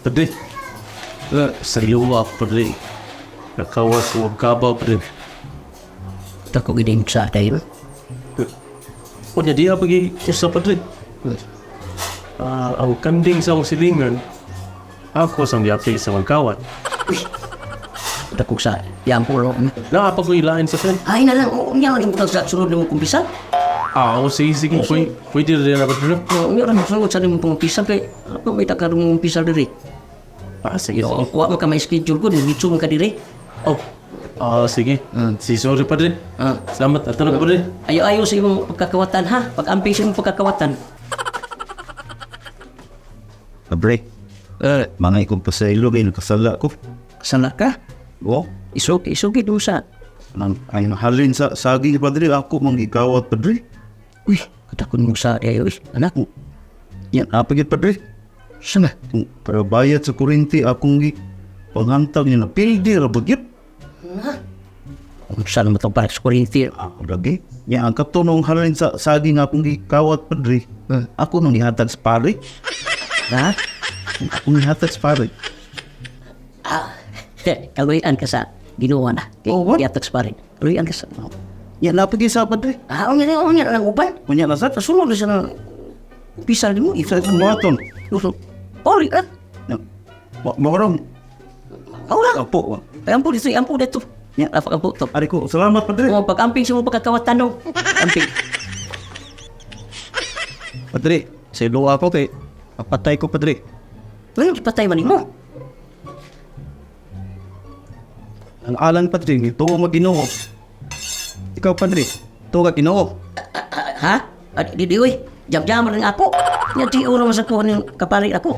Padre, sa liwa, Padre. Nakawas o kabaw, Padre. Tako gining sa tayo. O niya, di pagi usa, Padre. Ang kanding sa akong silingan, ako sang diapil sa mga kawat. Tako sa yampo ro. Nakapag ko ilain sa sen. Ay na lang, unya lang mo sa sunod mo kumpisa. Sige. Pwede rin na, Padre. Unya lang sunod sa mo kumpisa kay ako may takarong kumpisa diri. Sige. Wa mo ka may schedule ko, ditso ka diri. Sige. Sorry, Padre. Salamat. At ano, Padre? Ayo sa imong pagkakawatan ha. Pag-amping sa imong pagkakawatan. Padre, mga ikumpasaylo kayo nakasala ko. Sana ka? O, Isugi dusa. ay nahalin sa saging, Padre. Ako mang ikawat, Padre. Uy, katakon mo sa ayo anak. Yan, apagit, Padre. Sana? Para bayad sa kurinti, akong panghantag niya na pildi, rabagit. Sana mo itong para sa kurinti. Ako lagi. Yan, ang katunong halin sa saging akong ikawat, Padre. Ako nang ihatag sa pare. Ha? Akong ihatag sa pare. Kaluyan ka sa ginawa na. Oh, what? Iataks pa rin. Kaluyan ka sa... Yan, napagit sa, Padre. Unya lang uban. Kunya na sa, Kasunod na siya ng pisal mo. isa kong buhaton. Ori ka. Makarong. Wala. Apo. Ampo dito. Ya, rafa ampo to. Ari ko, salamat, Padre. Kung pag-amping siya mo pagkakawatan no. Amping. Padre, sa ilo ako kay papatay ko, Padre. Ngayon, patay man mo. Ang alan, Padre, ito ko mag-Ginoo. Ikaw, Padre, ito ka Ginoo. Ha? Di, uy. Jam-jam rin ako. Nga di uro masako ng kapalit ako.